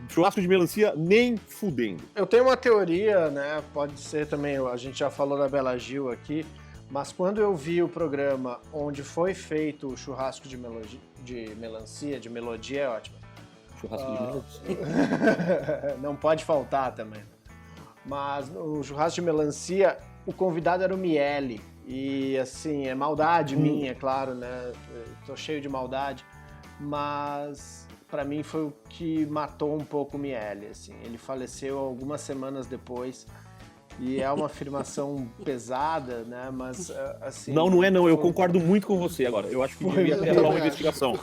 Churrasco de melancia nem fudendo. Eu tenho uma teoria, né? Pode ser também, a gente já falou da Bela Gil aqui, mas quando eu vi o programa onde foi feito o churrasco de melancia, de melodia é ótimo. Churrasco de melancia. Não pode faltar também. Mas no churrasco de melancia, o convidado era o Miele. E assim, é maldade minha, claro, né? Eu tô cheio de maldade. Mas pra mim foi o que matou um pouco o Miele, assim. Ele faleceu algumas semanas depois. E é uma afirmação pesada, né? Mas, assim... Não é não. Eu concordo muito com você agora. Eu acho que devia ter uma investigação.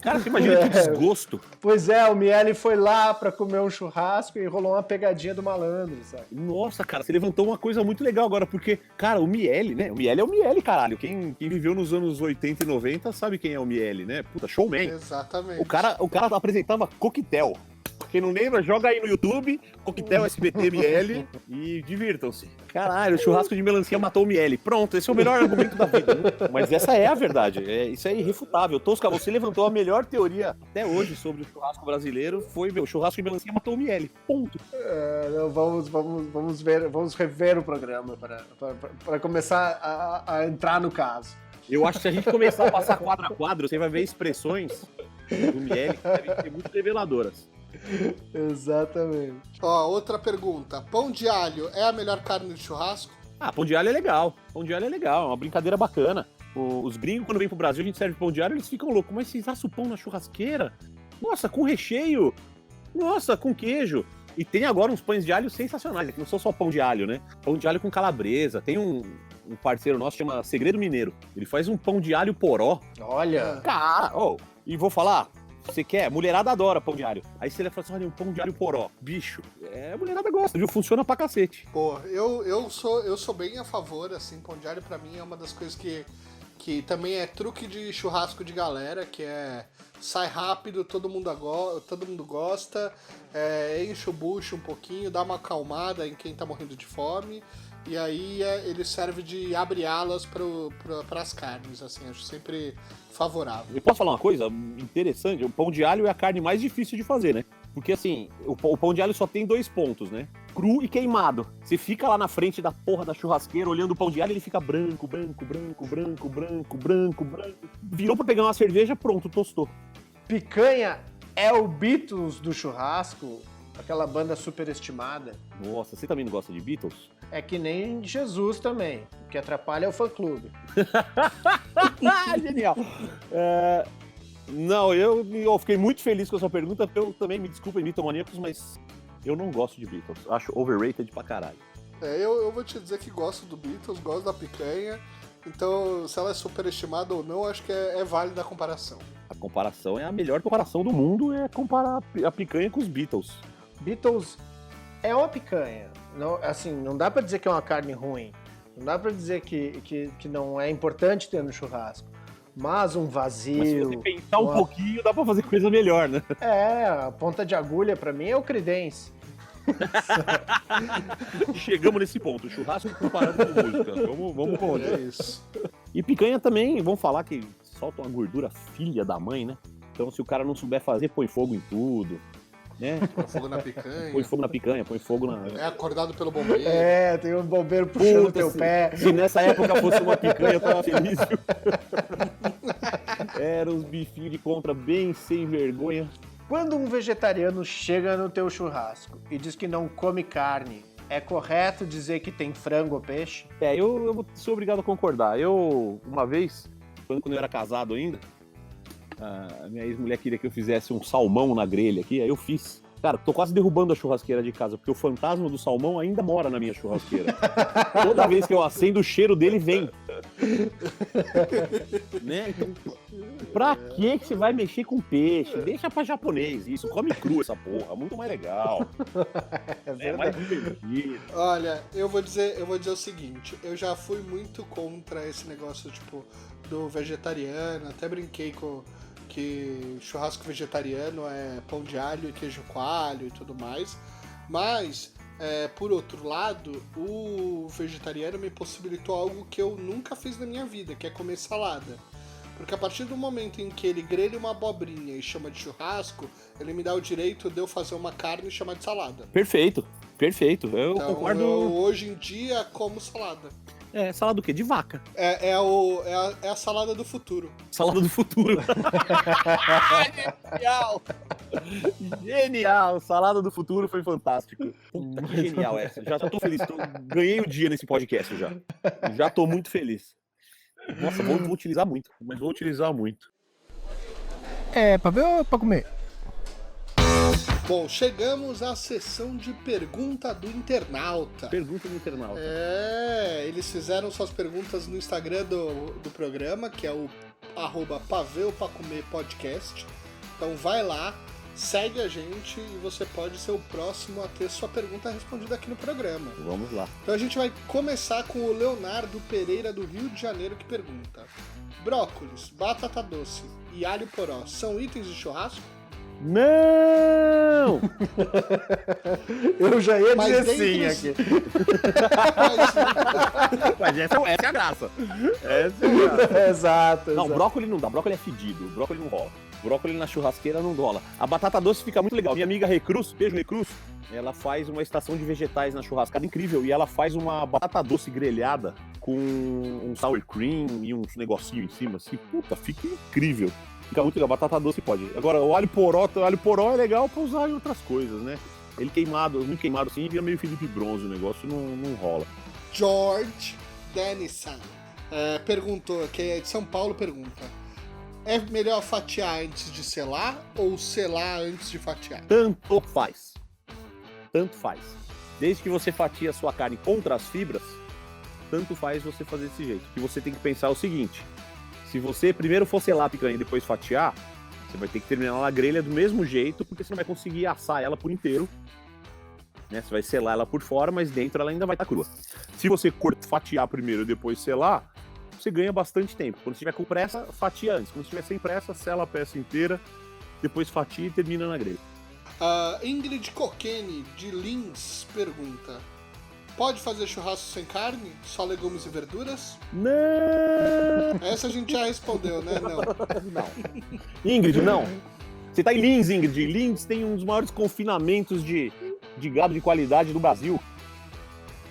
Cara, você imagina que desgosto. Pois é, o Miele foi lá pra comer um churrasco e rolou uma pegadinha do malandro, sabe? Nossa, cara, você levantou uma coisa muito legal agora, porque, cara, o Miele, né? O Miele é o Miele, caralho. Quem viveu nos anos 80 e 90 sabe quem é o Miele, né? Puta, showman. Exatamente. O cara apresentava coquetel. Quem não lembra, joga aí no YouTube, Coquetel SBT Miele e divirtam-se. Caralho, o churrasco de melancia matou o Miele. Pronto, esse é o melhor argumento da vida. Né? Mas essa é a verdade, isso é irrefutável. Tosca, você levantou a melhor teoria até hoje sobre o churrasco brasileiro, foi o churrasco de melancia matou o Miele. Ponto. Vamos rever o programa para começar a entrar no caso. Eu acho que se a gente começar a passar quadro a quadro, você vai ver expressões do Miele que devem ser muito reveladoras. Exatamente. Ó, outra pergunta. Pão de alho é a melhor carne de churrasco? Pão de alho é legal. Pão de alho é legal, é uma brincadeira bacana. Os gringos, quando vêm pro Brasil, a gente serve pão de alho, eles ficam loucos. Mas vocês assam o pão na churrasqueira? Nossa, com recheio. Nossa, com queijo. E tem agora uns pães de alho sensacionais, que não são só pão de alho, né? Pão de alho com calabresa. Tem um parceiro nosso que chama Segredo Mineiro. Ele faz um pão de alho poró. Olha, Cara, e vou falar, você quer? Mulherada adora pão de alho. Aí você fala assim, olha, um pão de alho poró. Bicho, a mulherada gosta, viu? Funciona pra cacete. Pô, eu sou bem a favor, assim, pão de alho pra mim é uma das coisas que também é truque de churrasco de galera, que é sai rápido, todo mundo gosta, enche o bucho um pouquinho, dá uma acalmada em quem tá morrendo de fome, e aí ele serve de abre alas pras carnes, assim, acho sempre favorável. Eu posso falar uma coisa interessante? O pão de alho é a carne mais difícil de fazer, né? Porque assim, o pão de alho só tem 2 pontos, né? Cru e queimado. Você fica lá na frente da porra da churrasqueira olhando o pão de alho, ele fica branco, branco, branco, branco, branco, branco, branco. Virou pra pegar uma cerveja, pronto, tostou. picanha é o Beatles do churrasco, aquela banda superestimada. Nossa, você também não gosta de Beatles? É que nem Jesus também, o que atrapalha é o fã-clube. Genial. Não, eu fiquei muito feliz com a sua pergunta, porque eu também, me desculpem, mitomaníacos, mas eu não gosto de Beatles. Acho overrated pra caralho. Eu vou te dizer que gosto do Beatles, gosto da picanha, então se ela é superestimada ou não, acho que é válida a comparação. A comparação é a melhor comparação do mundo, é comparar a picanha com os Beatles. Beatles é uma picanha. Não, assim, não dá pra dizer que é uma carne ruim. Não dá pra dizer que não é importante ter no churrasco. Mas um vazio... Mas se você pensar um pouquinho, dá pra fazer coisa melhor, né? A ponta de agulha pra mim é o Creedence. Chegamos nesse ponto, churrasco comparado com música. Vamos com É isso. E picanha também, vamos falar que solta uma gordura filha da mãe, né? Então se o cara não souber fazer, põe fogo em tudo, né? Põe fogo na picanha. Põe fogo na picanha, põe fogo na... É acordado pelo bombeiro. Tem um bombeiro puxando Puta, teu pé. Se nessa época fosse uma picanha, eu tava feliz, viu? Era uns bifinhos de compra bem sem vergonha. Quando um vegetariano chega no teu churrasco e diz que não come carne, é correto dizer que tem frango ou peixe? Eu vou ser obrigado a concordar. Uma vez, quando eu era casado ainda, a minha ex-mulher queria que eu fizesse um salmão na grelha aqui, aí eu fiz. Cara, tô quase derrubando a churrasqueira de casa, porque o fantasma do salmão ainda mora na minha churrasqueira. Toda vez que eu acendo, o cheiro dele vem. Né? Então, pra que você vai mexer com peixe? Deixa pra japonês isso, come cru essa porra, muito mais legal. É mais divertido. Olha, eu vou dizer o seguinte, eu já fui muito contra esse negócio, tipo, do vegetariano, até brinquei com que churrasco vegetariano é pão de alho e queijo coalho e tudo mais, mas, por outro lado, o vegetariano me possibilitou algo que eu nunca fiz na minha vida, que é comer salada. Porque a partir do momento em que ele grelha uma abobrinha e chama de churrasco, ele me dá o direito de eu fazer uma carne e chamar de salada. Perfeito. Eu Então, concordo. eu, hoje em dia, como salada. Salada do quê? De vaca. É a salada do futuro. Salada do futuro. Genial! Genial! Salada do futuro foi fantástico. Puta, que genial essa. Já tô feliz. Ganhei o dia nesse podcast já. Já tô muito feliz. Nossa, vou utilizar muito. Mas vou utilizar muito. É pra ver ou pra comer? Bom, chegamos à sessão de pergunta do internauta. Pergunta do internauta. Eles fizeram suas perguntas no Instagram do programa, que é o @paveopacomerpodcast. Então vai lá, segue a gente e você pode ser o próximo a ter sua pergunta respondida aqui no programa. Vamos lá. Então a gente vai começar com o Leonardo Pereira, do Rio de Janeiro, que pergunta: brócolis, batata doce e alho poró são itens de churrasco? Não! Eu já ia Mas dizer sim dentre aqui. Mas essa é a graça. Essa é a graça. Exato. Não, brócolis não dá. Brócolis é fedido. Brócolis não rola. Brócolis na churrasqueira não rola. A batata doce fica muito legal. Minha amiga Recruz, beijo Recruz, ela faz uma estação de vegetais na churrascada incrível. E ela faz uma batata doce grelhada com um sour cream e uns negocinhos em cima. Assim, puta, fica incrível. Fica muito legal. Batata doce pode. Agora, o alho poró é legal pra usar em outras coisas, né? Ele queimado, muito queimado assim, vira meio Felipe Bronze. O negócio não rola. George Denison perguntou, que é de São Paulo, pergunta: É melhor fatiar antes de selar ou selar antes de fatiar? Tanto faz. Tanto faz. Desde que você fatia a sua carne contra as fibras, tanto faz você fazer desse jeito. O que você tem que pensar é o seguinte: se você primeiro for selar a picanha e depois fatiar, você vai ter que terminar ela na grelha do mesmo jeito, porque você não vai conseguir assar ela por inteiro. Né? Você vai selar ela por fora, mas dentro ela ainda vai estar crua. Se você fatiar primeiro e depois selar, você ganha bastante tempo. Quando você estiver com pressa, fatia antes. Quando estiver sem pressa, sela a peça inteira, depois fatia e termina na grelha. Ingrid Kokene, de Lins, pergunta: pode fazer churrasco sem carne? Só legumes e verduras? Não! Essa a gente já respondeu, né? Não. Não. Ingrid, não. Você tá em Lins, Ingrid. Lins tem um dos maiores confinamentos de gado de qualidade do Brasil.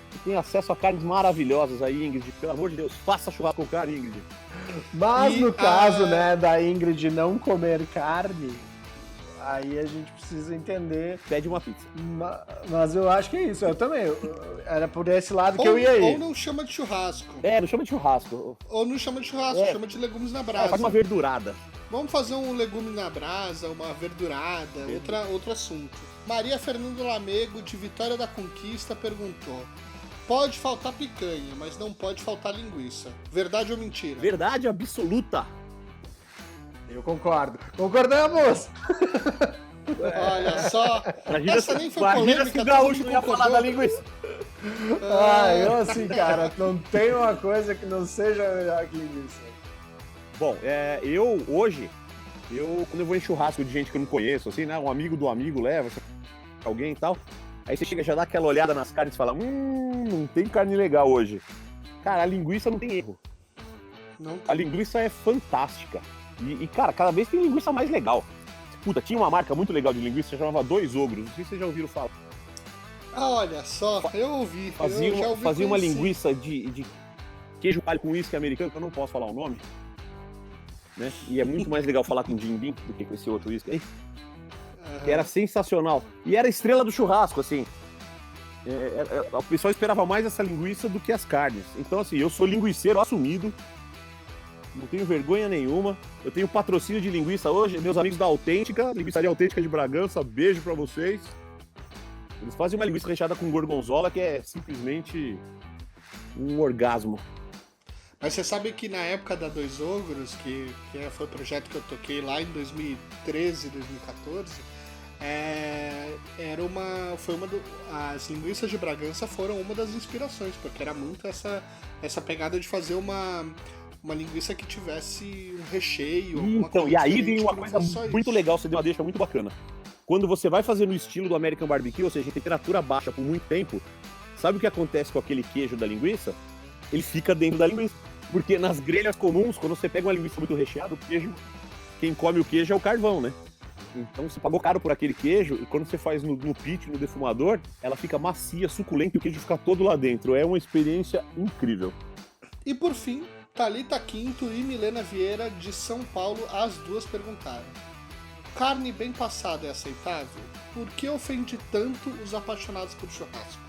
Você tem acesso a carnes maravilhosas aí, Ingrid. Pelo amor de Deus, faça churrasco com carne, Ingrid. Mas no caso, né, da Ingrid não comer carne, aí a gente precisa entender. Pede uma pizza. Mas eu acho que é isso, eu também. Era por esse lado que eu ia Ou ir. não chama de churrasco. Não chama de churrasco. Ou não chama de churrasco, chama de legumes na brasa. Faz uma verdurada. Vamos fazer um legume na brasa, uma verdurada, outro assunto. Maria Fernanda Lamego, de Vitória da Conquista, perguntou: pode faltar picanha, mas não pode faltar linguiça. Verdade ou mentira? Verdade absoluta. Eu concordo. Concordamos! Olha só, essa nem foi imagina polêmica. se o todo gaúcho mundo não ia falar concordou. da linguiça. Eu assim, cara, não tem uma coisa que não seja melhor que linguiça. Bom, hoje, quando eu vou em churrasco de gente que eu não conheço, assim, né? Um amigo do amigo leva alguém e tal. Aí você chega, já dá aquela olhada nas carnes e fala: não tem carne legal hoje. Cara, a linguiça não tem erro. Não. A linguiça é fantástica. E, cara, cada vez tem linguiça mais legal. Puta, tinha uma marca muito legal de linguiça, chamava Dois Ogros. Não sei se vocês já ouviram falar. Olha só, eu ouvi. Fazia uma linguiça de queijo coalho com uísque americano, que eu não posso falar o nome. Né? E é muito mais legal falar com Jim Beam do que com esse outro uísque aí. Que era sensacional. E era a estrela do churrasco, assim. O pessoal esperava mais essa linguiça do que as carnes. Então, assim, eu sou linguiceiro assumido. Não tenho vergonha nenhuma. Eu tenho patrocínio de linguiça hoje. Meus amigos da Autêntica, Linguiçaria Autêntica de Bragança, beijo pra vocês. Eles fazem uma linguiça recheada com gorgonzola que é simplesmente um orgasmo. Mas você sabe que na época da Dois Ogros, que foi o projeto que eu toquei lá em 2013, 2014, as linguiças de Bragança foram uma das inspirações, porque era muito essa pegada de fazer uma linguiça que tivesse um recheio. Então, e aí vem uma coisa muito legal, você deu uma deixa muito bacana. Quando você vai fazer no estilo do American Barbecue, ou seja, em temperatura baixa por muito tempo, sabe o que acontece com aquele queijo da linguiça? Ele fica dentro da linguiça. Porque nas grelhas comuns, quando você pega uma linguiça muito recheada, o queijo, quem come o queijo é o carvão, né? Então você pagou caro por aquele queijo e quando você faz no pit, no defumador, ela fica macia, suculenta e o queijo fica todo lá dentro. É uma experiência incrível. E por fim, Thalita Quinto e Milena Vieira, de São Paulo, as duas perguntaram: carne bem passada é aceitável? Por que ofende tanto os apaixonados por churrasco?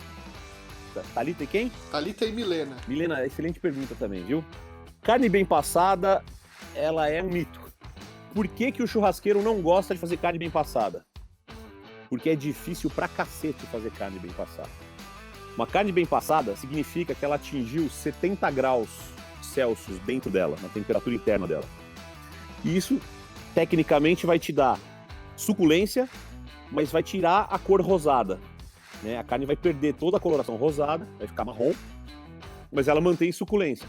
Thalita e quem? Thalita e Milena. Milena, excelente pergunta também, viu? Carne bem passada, ela é um mito. Por que o churrasqueiro não gosta de fazer carne bem passada? Porque é difícil pra cacete fazer carne bem passada. Uma carne bem passada significa que ela atingiu 70 graus Celsius dentro dela, na temperatura interna dela. E isso, tecnicamente, vai te dar suculência, mas vai tirar a cor rosada. Né? A carne vai perder toda a coloração rosada, vai ficar marrom, mas ela mantém suculência.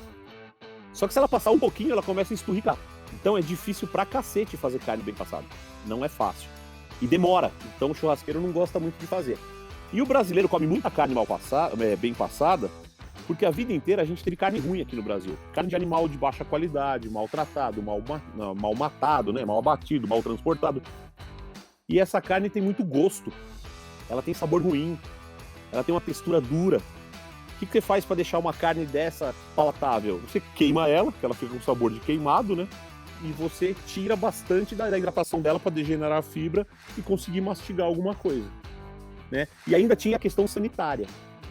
Só que se ela passar um pouquinho, ela começa a esturricar. Então é difícil pra cacete fazer carne bem passada. Não é fácil. E demora. Então o churrasqueiro não gosta muito de fazer. E o brasileiro come muita carne bem passada, porque a vida inteira a gente teve carne ruim aqui no Brasil. Carne de animal de baixa qualidade, maltratado, mal matado, né? Mal abatido, mal transportado. E essa carne tem muito gosto. Ela tem sabor ruim, ela tem uma textura dura. O que você faz para deixar uma carne dessa palatável? Você queima ela, porque ela fica com sabor de queimado, né? E você tira bastante da hidratação dela para degenerar a fibra e conseguir mastigar alguma coisa, né? E ainda tinha a questão sanitária,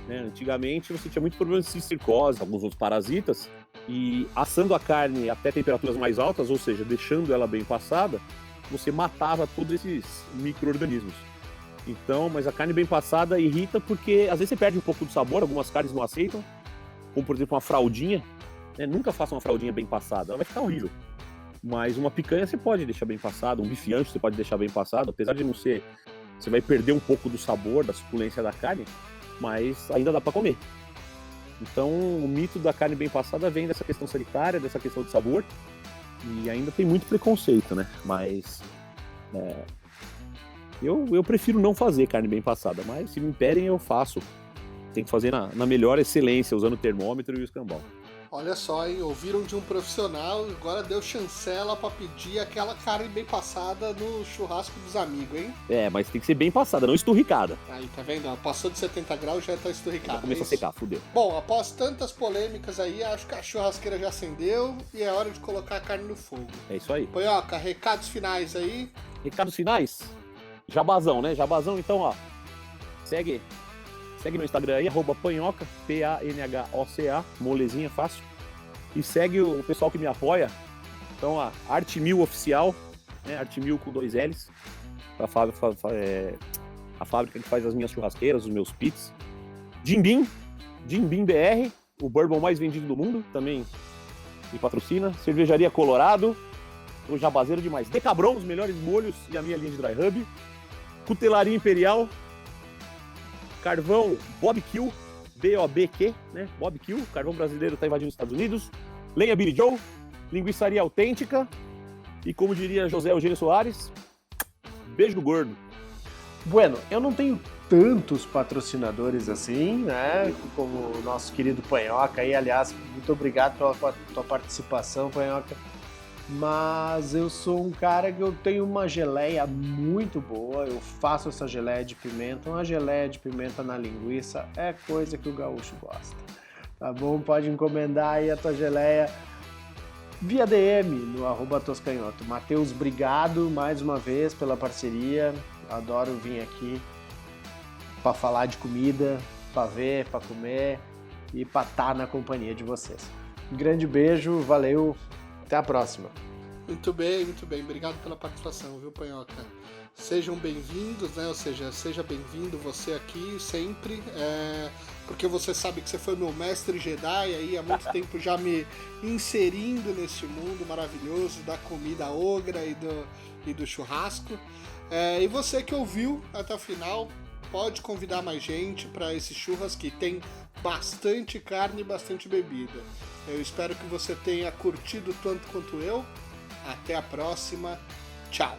né? Antigamente você tinha muito problema de cistercose, alguns outros parasitas, E assando a carne até temperaturas mais altas, ou seja, deixando ela bem passada, você matava todos esses micro-organismos. Então, mas a carne bem passada irrita porque às vezes você perde um pouco do sabor, algumas carnes não aceitam, como por exemplo uma fraldinha, né? Nunca faça uma fraldinha bem passada, ela vai ficar horrível. Mas uma picanha você pode deixar bem passada, um bife ancho você pode deixar bem passado, apesar de não ser, você vai perder um pouco do sabor, da suculência da carne, mas ainda dá para comer. Então, o mito da carne bem passada vem dessa questão sanitária, dessa questão de sabor, e ainda tem muito preconceito, né? Mas eu prefiro não fazer carne bem passada, mas se me imperem eu faço. Tem que fazer na melhor excelência, usando o termômetro e o escambau. Olha só, hein? Ouviram de um profissional e agora deu chancela pra pedir aquela carne bem passada no churrasco dos amigos, hein? Mas tem que ser bem passada, não esturricada. Aí, tá vendo? Passou de 70 graus, já tá esturricado. Já começa a secar, fudeu. Bom, após tantas polêmicas aí, acho que a churrasqueira já acendeu e é hora de colocar a carne no fogo. É isso aí. Ponhoca, recados finais aí. Recados finais? Jabazão, né? Jabazão, então, ó. Segue no Instagram aí, @panhoca, PANHOCA, molezinha, fácil. E segue o pessoal que me apoia. Então, ó, Arte1000 Oficial, né? Arte1000 com 2 L's. A fábrica que faz as minhas churrasqueiras, os meus pits. Jim Beam BR, o bourbon mais vendido do mundo, também me patrocina. Cervejaria Colorado, o jabazeiro demais. Decabron, os melhores molhos e a minha linha de dry hub. Cutelaria Imperial. Carvão BOBQ, BOBQ, né? BOBQ, carvão brasileiro está invadindo os Estados Unidos. Lenha Billy Joe, linguiçaria autêntica. E como diria José Eugênio Soares, beijo do gordo. Bueno, eu não tenho tantos patrocinadores assim, né? Como o nosso querido Panhoca aí. Aliás, muito obrigado pela tua participação, Panhoca. Mas eu sou um cara que eu tenho uma geleia muito boa, eu faço essa geleia de pimenta, uma geleia de pimenta na linguiça é coisa que o gaúcho gosta, tá bom? Pode encomendar aí a tua geleia via DM no @toscanhoto. Matheus, obrigado mais uma vez pela parceria, adoro vir aqui para falar de comida, para ver, para comer e para estar na companhia de vocês. Um grande beijo, valeu! Até a próxima. Muito bem. Obrigado pela participação, viu, Panhoca? Sejam bem-vindos, né? Ou seja, seja bem-vindo você aqui sempre, porque você sabe que você foi meu mestre Jedi aí há muito tempo já me inserindo neste mundo maravilhoso da comida ogra e do churrasco. E você que ouviu até o final, pode convidar mais gente para esse churras que tem bastante carne e bastante bebida. Eu espero que você tenha curtido tanto quanto eu. Até a próxima. Tchau.